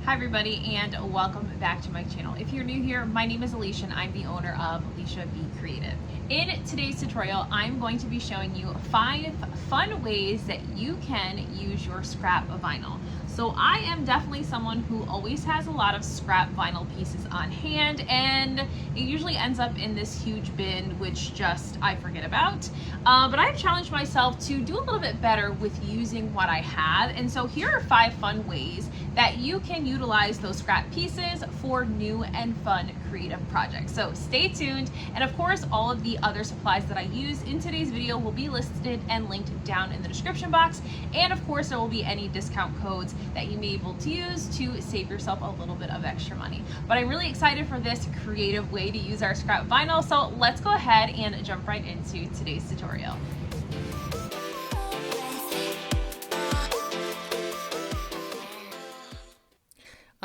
Hi everybody and welcome back to my channel. If you're new here, my name is Alicia and I'm the owner of Alicia Be Creative. In today's tutorial, I'm going to be showing you 5 fun ways that you can use your scrap vinyl. So I am definitely someone who always has a lot of scrap vinyl pieces on hand, and it usually ends up in this huge bin which just I forget about. But I've challenged myself to do a little bit better with using what I have, and so here are 5 fun ways that you can utilize those scrap pieces for new and fun creative projects. So stay tuned, and of course all of the other supplies that I use in today's video will be listed and linked down in the description box, and of course there will be any discount codes that you may be able to use to save yourself a little bit of extra money. But I'm really excited for this creative way to use our scrap vinyl, so let's go ahead and jump right into today's tutorial.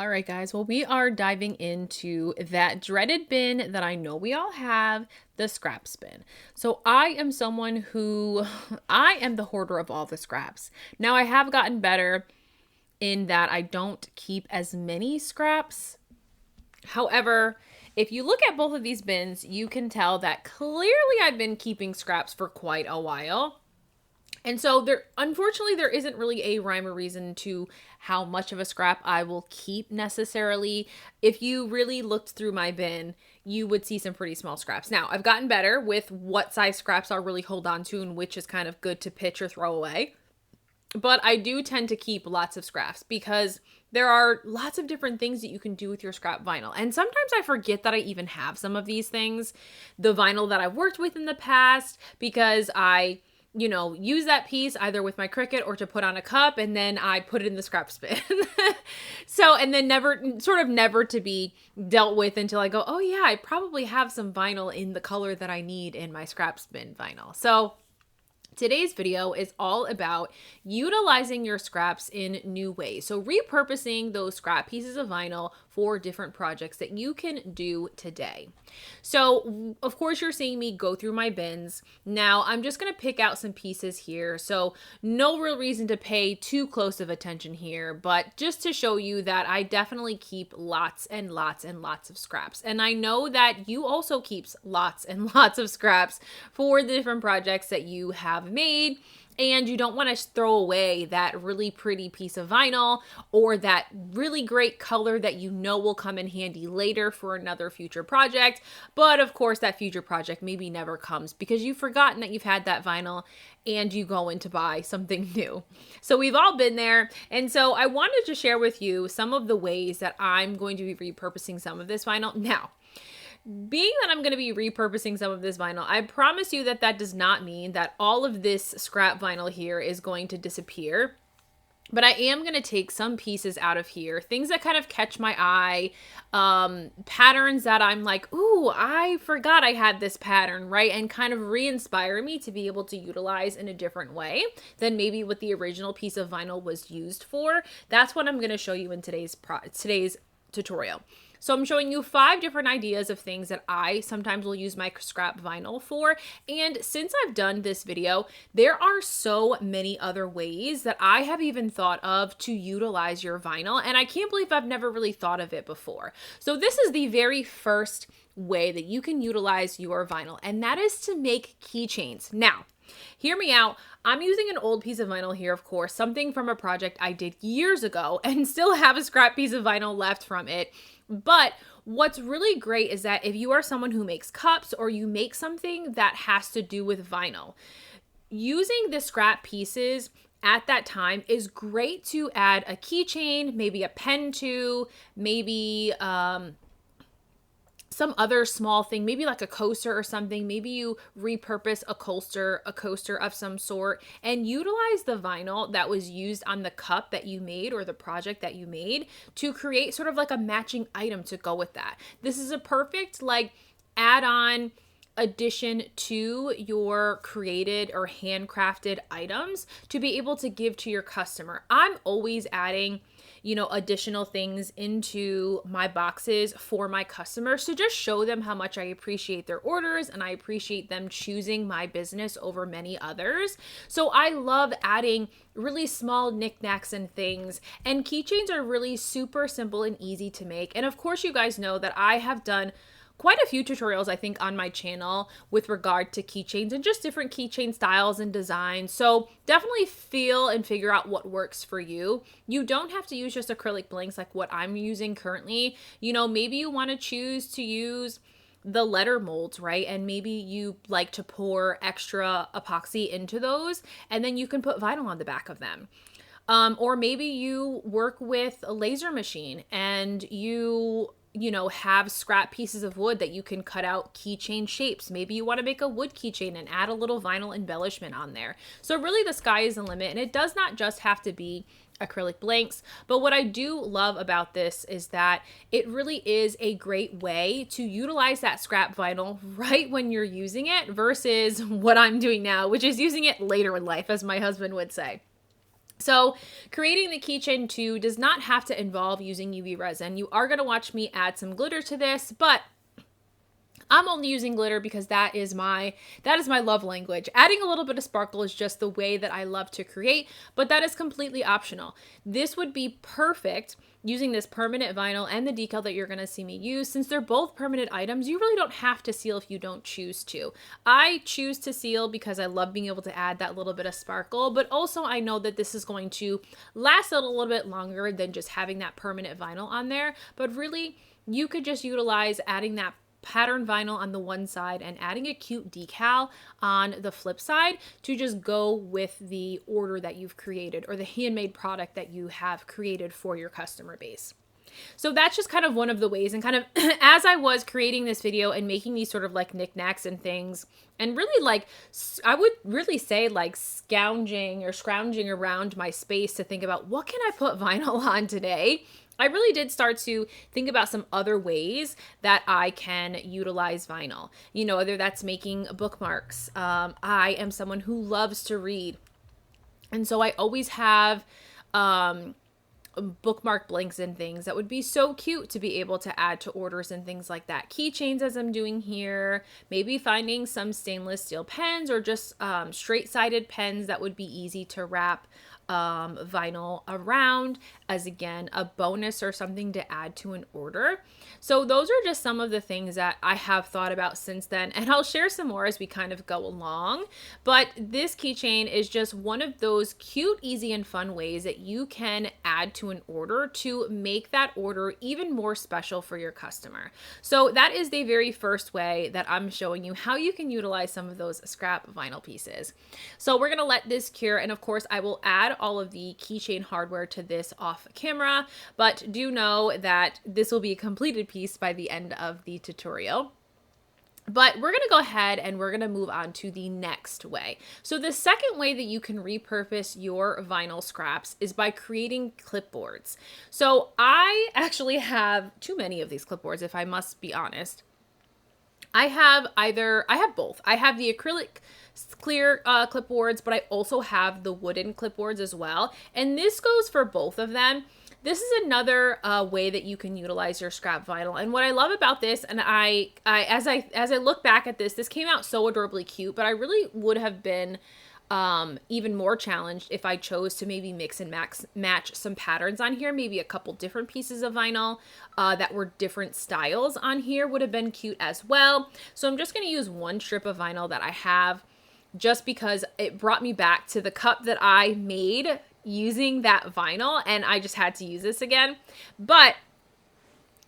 All right, guys, well, we are diving into that dreaded bin that I know we all have, the scraps bin. So I am someone who, I am the hoarder of all the scraps. Now, I have gotten better in that I don't keep as many scraps. However, if you look at both of these bins, you can tell that clearly I've been keeping scraps for quite a while. And so unfortunately, there isn't really a rhyme or reason to how much of a scrap I will keep necessarily. If you really looked through my bin, you would see some pretty small scraps. Now, I've gotten better with what size scraps I'll really hold on to and which is kind of good to pitch or throw away. But I do tend to keep lots of scraps because there are lots of different things that you can do with your scrap vinyl. And sometimes I forget that I even have some of these things. The vinyl that I've worked with in the past, because I use that piece either with my Cricut or to put on a cup, and then I put it in the scrap bin. So, and then never to be dealt with until I go, oh yeah, I probably have some vinyl in the color that I need in my scrap bin vinyl. So today's video is all about utilizing your scraps in new ways. So repurposing those scrap pieces of vinyl for different projects that you can do today. So of course you're seeing me go through my bins. Now I'm just going to pick out some pieces here. So no real reason to pay too close of attention here, but just to show you that I definitely keep lots and lots and lots of scraps. And I know that you also keep lots and lots of scraps for the different projects that you have made, and you don't want to throw away that really pretty piece of vinyl or that really great color that you know will come in handy later for another future project. But of course that future project maybe never comes because you've forgotten that you've had that vinyl and you go in to buy something new. So we've all been there. And so I wanted to share with you some of the ways that I'm going to be repurposing some of this vinyl. Now, being that I'm going to be repurposing some of this vinyl, I promise you that that does not mean that all of this scrap vinyl here is going to disappear. But I am going to take some pieces out of here, things that kind of catch my eye, patterns that I'm like, ooh, I forgot I had this pattern, right? And kind of re-inspire me to be able to utilize in a different way than maybe what the original piece of vinyl was used for. That's what I'm going to show you in today's tutorial. So I'm showing you 5 different ideas of things that I sometimes will use my scrap vinyl for. And since I've done this video, there are so many other ways that I have even thought of to utilize your vinyl. And I can't believe I've never really thought of it before. So this is the very first way that you can utilize your vinyl, and that is to make keychains. Now, hear me out. I'm using an old piece of vinyl here, of course, something from a project I did years ago and still have a scrap piece of vinyl left from it. But what's really great is that if you are someone who makes cups or you make something that has to do with vinyl, using the scrap pieces at that time is great to add a keychain, maybe a pen to, maybe some other small thing, maybe like a coaster or something. Maybe you repurpose a coaster of some sort and utilize the vinyl that was used on the cup that you made or the project that you made to create sort of like a matching item to go with that. This is a perfect like add-on addition to your created or handcrafted items to be able to give to your customer. I'm always adding additional things into my boxes for my customers to just show them how much I appreciate their orders and I appreciate them choosing my business over many others. So I love adding really small knickknacks and things, and keychains are really super simple and easy to make. And of course, you guys know that I have done quite a few tutorials, I think, on my channel with regard to keychains and just different keychain styles and designs. So definitely feel and figure out what works for you. You don't have to use just acrylic blanks like what I'm using currently. Maybe you want to choose to use the letter molds, right? And maybe you like to pour extra epoxy into those, and then you can put vinyl on the back of them. Or maybe you work with a laser machine and you have scrap pieces of wood that you can cut out keychain shapes. Maybe you want to make a wood keychain and add a little vinyl embellishment on there. So really the sky is the limit, and it does not just have to be acrylic blanks. But what I do love about this is that it really is a great way to utilize that scrap vinyl right when you're using it versus what I'm doing now, which is using it later in life, as my husband would say. So creating the keychain too does not have to involve using UV resin. You are going to watch me add some glitter to this, but I'm only using glitter because that is my love language. Adding a little bit of sparkle is just the way that I love to create, but that is completely optional. This would be perfect using this permanent vinyl and the decal that you're going to see me use. Since they're both permanent items, you really don't have to seal if you don't choose to. I choose to seal because I love being able to add that little bit of sparkle, but also I know that this is going to last a little bit longer than just having that permanent vinyl on there. But really, you could just utilize adding that pattern vinyl on the one side and adding a cute decal on the flip side to just go with the order that you've created or the handmade product that you have created for your customer base. So that's just kind of one of the ways, and kind of as I was creating this video and making these sort of like knickknacks and things, and really like, I would really say like scrounging around my space to think about what can I put vinyl on today, I really did start to think about some other ways that I can utilize vinyl. Whether that's making bookmarks. I am someone who loves to read. And so I always have bookmark blanks and things that would be so cute to be able to add to orders and things like that. Keychains, as I'm doing here, maybe finding some stainless steel pens or just straight-sided pens that would be easy to wrap vinyl around as, again, a bonus or something to add to an order. So those are just some of the things that I have thought about since then, and I'll share some more as we kind of go along. But this keychain is just one of those cute, easy, and fun ways that you can add to an order to make that order even more special for your customer. So that is the very first way that I'm showing you how you can utilize some of those scrap vinyl pieces. So we're going to let this cure, and of course I will add all of the keychain hardware to this off camera, but do know that this will be a completed piece by the end of the tutorial. But we're going to go ahead and we're going to move on to the next way. So the second way that you can repurpose your vinyl scraps is by creating clipboards. So I actually have too many of these clipboards, if I must be honest. I have both. I have the acrylic clear clipboards, but I also have the wooden clipboards as well. And this goes for both of them. This is another way that you can utilize your scrap vinyl. And what I love about this, and as I look back at this, this came out so adorably cute, but I really would have been even more challenged if I chose to maybe mix and match some patterns on here. Maybe a couple different pieces of vinyl that were different styles on here would have been cute as well. So I'm just going to use one strip of vinyl that I have, just because it brought me back to the cup that I made using that vinyl, and I just had to use this again. But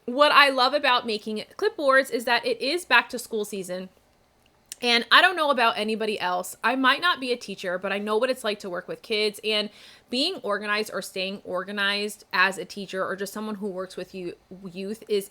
what I love about making clipboards is that it is back to school season. And I don't know about anybody else. I might not be a teacher, but I know what it's like to work with kids, and being organized or staying organized as a teacher or just someone who works with youth is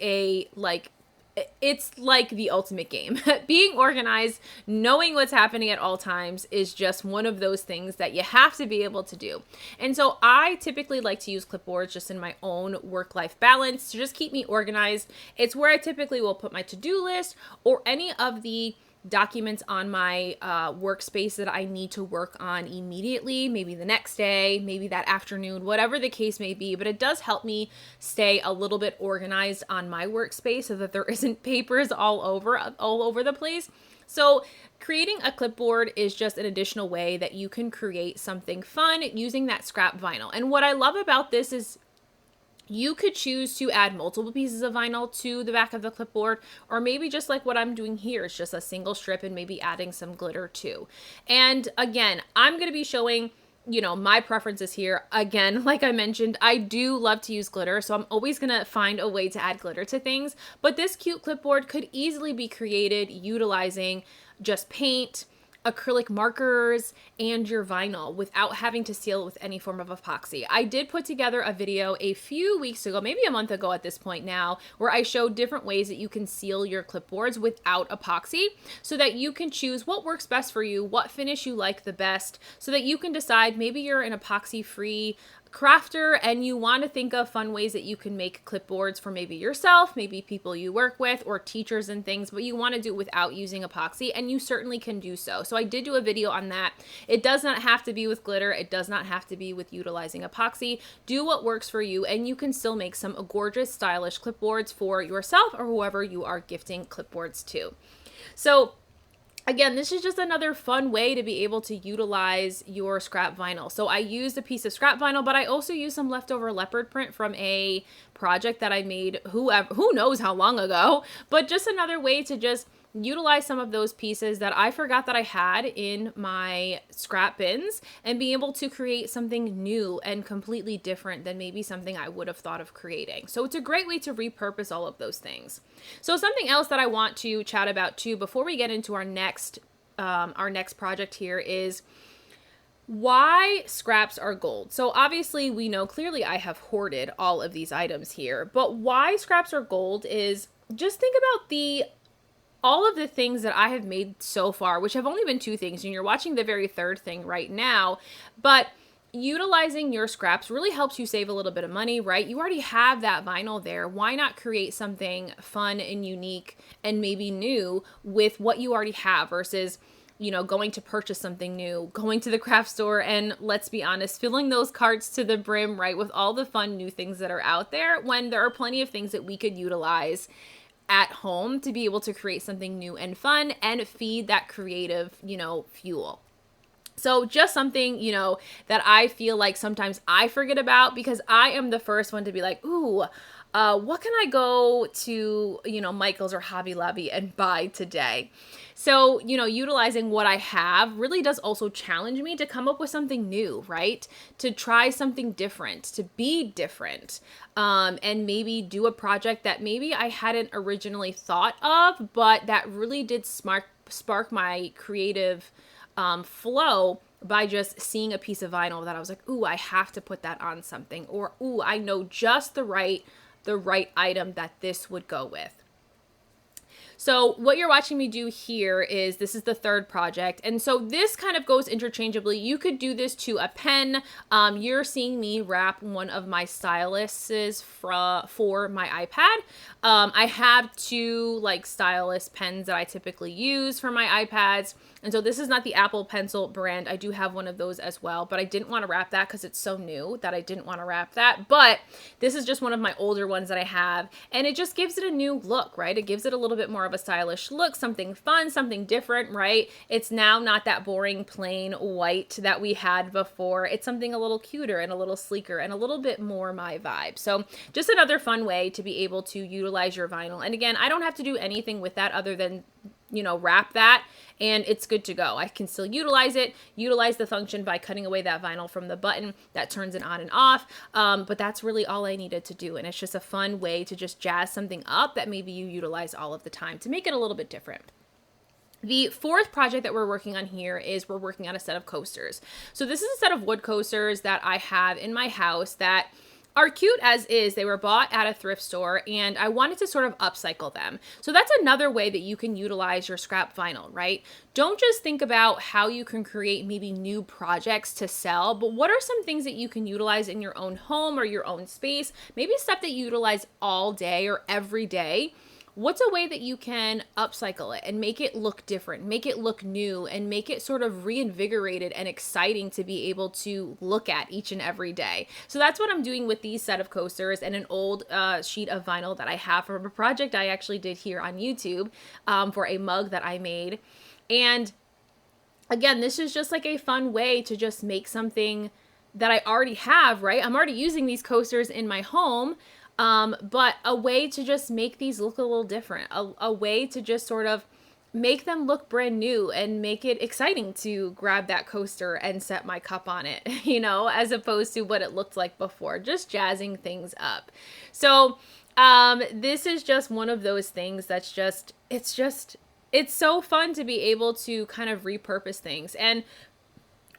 it's like the ultimate game. Being organized, knowing what's happening at all times is just one of those things that you have to be able to do. And so I typically like to use clipboards just in my own work-life balance to just keep me organized. It's where I typically will put my to-do list or any of the documents on my workspace that I need to work on immediately, maybe the next day, maybe that afternoon, whatever the case may be. But it does help me stay a little bit organized on my workspace so that there isn't papers all over the place. So creating a clipboard is just an additional way that you can create something fun using that scrap vinyl. And what I love about this is you could choose to add multiple pieces of vinyl to the back of the clipboard, or maybe just like what I'm doing here, it's just a single strip and maybe adding some glitter too. And again, I'm going to be showing, you know, my preferences here. Again, like I mentioned, I do love to use glitter, so I'm always going to find a way to add glitter to things. But this cute clipboard could easily be created utilizing just paint, acrylic markers, and your vinyl without having to seal it with any form of epoxy. I did put together a video a few weeks ago, maybe a month ago at this point now, where I showed different ways that you can seal your clipboards without epoxy so that you can choose what works best for you, what finish you like the best, so that you can decide maybe you're an epoxy-free crafter and you want to think of fun ways that you can make clipboards for maybe yourself, maybe people you work with, or teachers and things, but you want to do it without using epoxy, and you certainly can do so. So I did do a video on that. It does not have to be with glitter. It does not have to be with utilizing epoxy. Do what works for you, and you can still make some gorgeous, stylish clipboards for yourself or whoever you are gifting clipboards to. So again, this is just another fun way to be able to utilize your scrap vinyl. So I used a piece of scrap vinyl, but I also used some leftover leopard print from a project that I made who knows how long ago, but just another way to just utilize some of those pieces that I forgot that I had in my scrap bins and be able to create something new and completely different than maybe something I would have thought of creating. So it's a great way to repurpose all of those things. So something else that I want to chat about too before we get into our next project here is why scraps are gold. So obviously we know clearly I have hoarded all of these items here, but why scraps are gold is just think about all of the things that I have made so far, which have only been 2 things, and you're watching the very third thing right now, but utilizing your scraps really helps you save a little bit of money, right? You already have that vinyl there. Why not create something fun and unique and maybe new with what you already have versus, you know, going to purchase something new, going to the craft store and, let's be honest, filling those carts to the brim, right, with all the fun new things that are out there, when there are plenty of things that we could utilize at home to be able to create something new and fun and feed that creative, you know, fuel. So just something, you know, that I feel like sometimes I forget about, because I am the first one to be like, ooh, what can I go to, you know, Michael's or Hobby Lobby and buy today? So, you know, utilizing what I have really does also challenge me to come up with something new, right? To try something different, to be different, and maybe do a project that maybe I hadn't originally thought of, but that really did spark my creative flow by just seeing a piece of vinyl that I was like, ooh, I have to put that on something, or ooh, I know just the right item that this would go with. So what you're watching me do here is, this is the third project. And so this kind of goes interchangeably. You could do this to a pen. You're seeing me wrap one of my styluses for my iPad. I have 2 like stylus pens that I typically use for my iPads. And so this is not the Apple Pencil brand. I do have one of those as well, but I didn't want to wrap that because it's so new that I didn't want to wrap that. But this is just one of my older ones that I have, and it just gives it a new look, right? It gives it a little bit more of a stylish look, something fun, something different, right? It's now not that boring plain white that we had before. It's something a little cuter and a little sleeker and a little bit more my vibe. So just another fun way to be able to utilize your vinyl. And again, I don't have to do anything with that other than, you know, wrap that, and it's good to go. I can still utilize the function by cutting away that vinyl from the button that turns it on and off. But that's really all I needed to do. And it's just a fun way to just jazz something up that maybe you utilize all of the time to make it a little bit different. The fourth project that we're working on here is we're working on a set of coasters. So this is a set of wood coasters that I have in my house that are cute as is. They were bought at a thrift store, and I wanted to sort of upcycle them. So that's another way that you can utilize your scrap vinyl, right? Don't just think about how you can create maybe new projects to sell, but what are some things that you can utilize in your own home or your own space? Maybe stuff that you utilize all day or every day. what's a way that you can upcycle it and make it look different, make it look new, and make it sort of reinvigorated and exciting to be able to look at each and every day. So that's what I'm doing with these set of coasters and an old sheet of vinyl that I have from a project I actually did here on YouTube for a mug that I made. And again, this is just like a fun way to just make something that I already have, right? I'm already using these coasters in my home, but a way to just make these look a little different, a way to just sort of make them look brand new and make it exciting to grab that coaster and set my cup on it, you know, as opposed to what it looked like before, just jazzing things up. So this is just one of those things that's just, it's so fun to be able to kind of repurpose things. And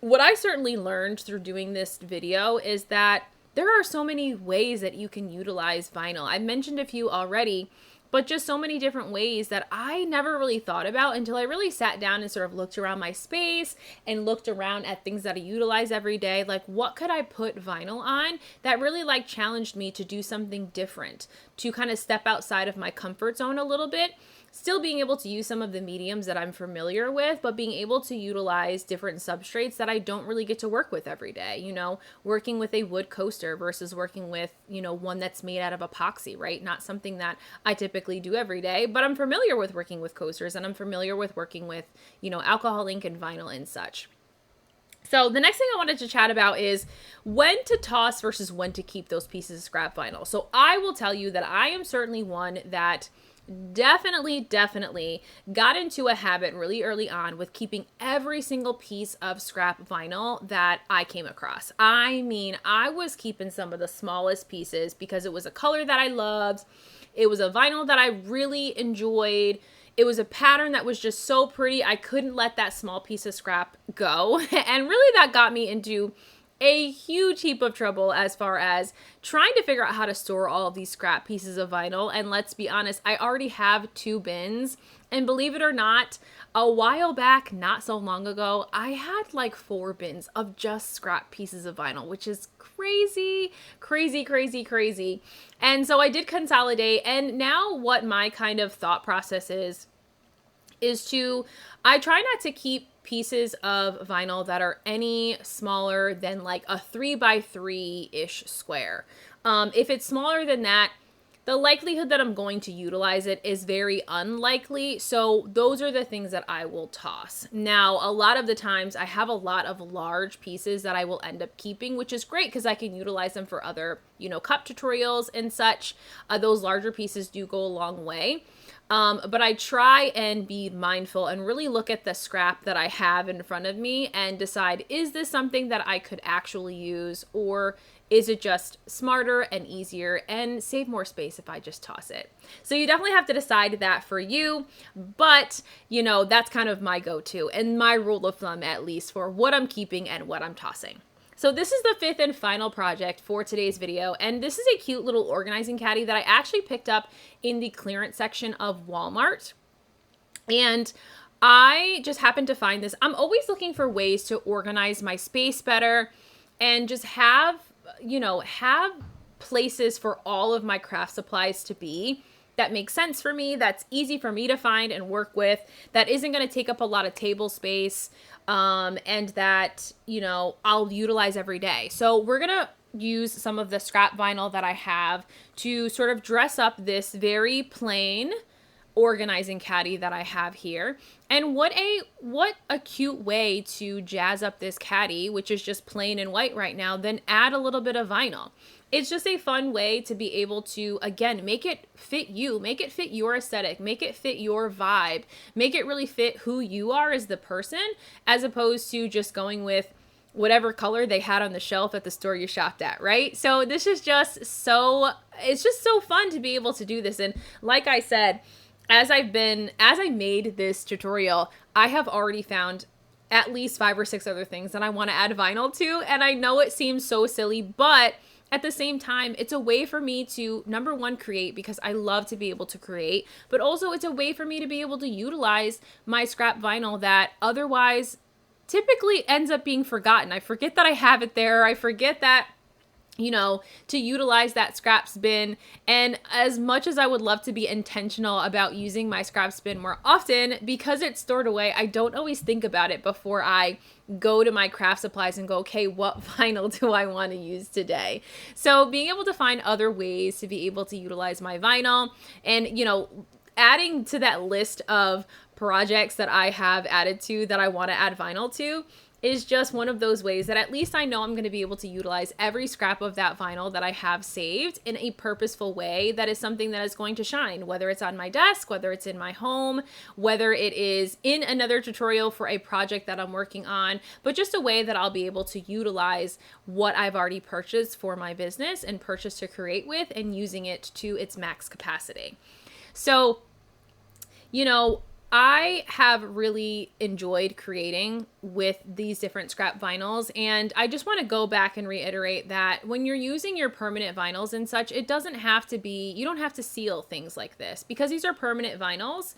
what I certainly learned through doing this video is that there are so many ways that you can utilize vinyl. I mentioned a few already, but just so many different ways that I never really thought about until I really sat down and sort of looked around my space and looked around at things that I utilize every day. Like, what could I put vinyl on that really like challenged me to do something different, to kind of step outside of my comfort zone a little bit. Still being able to use some of the mediums that I'm familiar with, but being able to utilize different substrates that I don't really get to work with every day. You know, working with a wood coaster versus working with, you know, one that's made out of epoxy, right? Not something that I typically do every day, but I'm familiar with working with coasters and I'm familiar with working with, you know, alcohol ink and vinyl and such. So the next thing I wanted to chat about is when to toss versus when to keep those pieces of scrap vinyl. So I will tell you that I am certainly one that definitely got into a habit really early on with keeping every single piece of scrap vinyl that I came across. I mean, I was keeping some of the smallest pieces because it was a color that I loved. It was a vinyl that I really enjoyed. It was a pattern that was just so pretty. I couldn't let that small piece of scrap go. And really that got me into a huge heap of trouble as far as trying to figure out how to store all of these scrap pieces of vinyl. And let's be honest, I already have 2 bins. And believe it or not, a while back, not so long ago, I had like 4 bins of just scrap pieces of vinyl, which is crazy. And so I did consolidate. And now what my kind of thought process is I try not to keep pieces of vinyl that are any smaller than like a 3x3-ish square. If it's smaller than that, the likelihood that I'm going to utilize it is very unlikely. So those are the things that I will toss. Now, a lot of the times I have a lot of large pieces that I will end up keeping, which is great because I can utilize them for other, you know, cup tutorials and such. Those larger pieces do go a long way. But I try and be mindful and really look at the scrap that I have in front of me and decide, is this something that I could actually use, or is it just smarter and easier and save more space if I just toss it? So you definitely have to decide that for you, but you know, that's kind of my go-to and my rule of thumb, at least, for what I'm keeping and what I'm tossing. So this is the 5th and final project for today's video, and this is a cute little organizing caddy that I actually picked up in the clearance section of Walmart. And I just happened to find this. I'm always looking for ways to organize my space better and just have, you know, have places for all of my craft supplies to be that makes sense for me, that's easy for me to find and work with, that isn't going to take up a lot of table space, and that, you know, I'll utilize every day. So we're going to use some of the scrap vinyl that I have to sort of dress up this very plain organizing caddy that I have here. And what a cute way to jazz up this caddy, which is just plain and white right now, then add a little bit of vinyl. It's just a fun way to be able to, again, make it fit you, make it fit your aesthetic, make it fit your vibe, make it really fit who you are as the person, as opposed to just going with whatever color they had on the shelf at the store you shopped at, right? So this is just so, it's just so fun to be able to do this. And like I said, as I made this tutorial, I have already found at least 5 or 6 other things that I want to add vinyl to. And I know it seems so silly, but at the same time, it's a way for me to, number one, create, because I love to be able to create, but also it's a way for me to be able to utilize my scrap vinyl that otherwise typically ends up being forgotten. I forget that I have it there. I forget that to utilize that scraps bin. And as much as I would love to be intentional about using my scraps bin more often, because it's stored away, I don't always think about it before I go to my craft supplies and go, okay, what vinyl do I want to use today? So being able to find other ways to be able to utilize my vinyl, and, adding to that list of projects that I have added to that I want to add vinyl to, is just one of those ways that at least I know I'm going to be able to utilize every scrap of that vinyl that I have saved in a purposeful way that is something that is going to shine, whether it's on my desk, whether it's in my home, whether it is in another tutorial for a project that I'm working on, but just a way that I'll be able to utilize what I've already purchased for my business and purchased to create with, and using it to its max capacity. So, I have really enjoyed creating with these different scrap vinyls, and I just want to go back and reiterate that when you're using your permanent vinyls and such, it doesn't have to be, you don't have to seal things like this. Because these are permanent vinyls,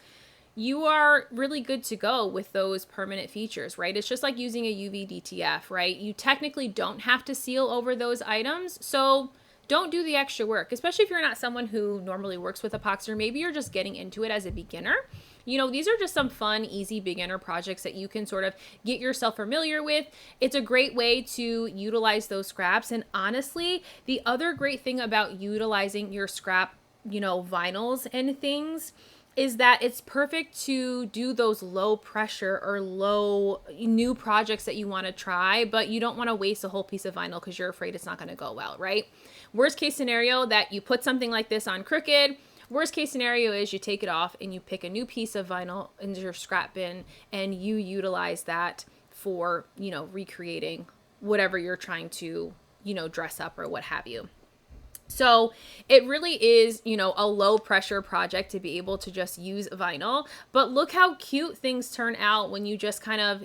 you are really good to go with those permanent features, right? It's just like using a UV DTF, right? You technically don't have to seal over those items, so don't do the extra work, especially if you're not someone who normally works with epoxy, or maybe you're just getting into it as a beginner. These are just some fun, easy beginner projects that you can sort of get yourself familiar with. It's a great way to utilize those scraps. And honestly, the other great thing about utilizing your scrap, vinyls and things, is that it's perfect to do those low pressure or low new projects that you want to try, but you don't want to waste a whole piece of vinyl because you're afraid it's not going to go well, right? Worst case scenario, that you put something like this on Cricut. Worst case scenario is you take it off and you pick a new piece of vinyl in your scrap bin and you utilize that for, recreating whatever you're trying to, dress up or what have you. So it really is, a low pressure project to be able to just use vinyl, but look how cute things turn out when you just kind of,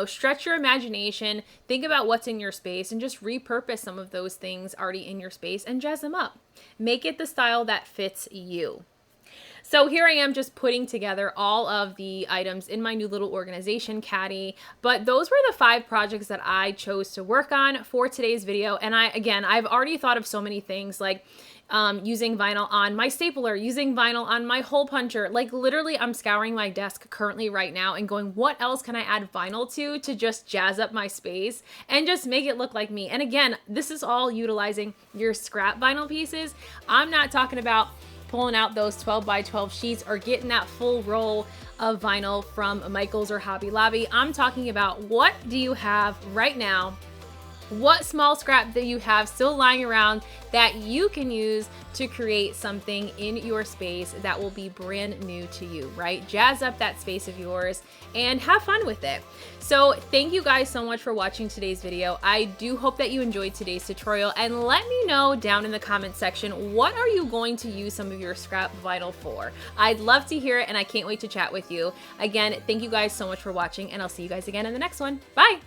stretch your imagination, think about what's in your space, and just repurpose some of those things already in your space and jazz them up. Make it the style that fits you. So here I am just putting together all of the items in my new little organization caddy, but those were the 5 projects that I chose to work on for today's video. And I've already thought of so many things, like using vinyl on my stapler, using vinyl on my hole puncher. Like literally I'm scouring my desk currently right now and going, what else can I add vinyl to just jazz up my space and just make it look like me? And again, this is all utilizing your scrap vinyl pieces. I'm not talking about pulling out those 12 by 12 sheets or getting that full roll of vinyl from Michael's or Hobby Lobby. I'm talking about, what do you have right now? What small scrap that you have still lying around that you can use to create something in your space that will be brand new to you, right? Jazz up that space of yours and have fun with it. So thank you guys so much for watching today's video. I do hope that you enjoyed today's tutorial, and let me know down in the comment section, what are you going to use some of your scrap vinyl for? I'd love to hear it, and I can't wait to chat with you. Again, thank you guys so much for watching, and I'll see you guys again in the next one. Bye.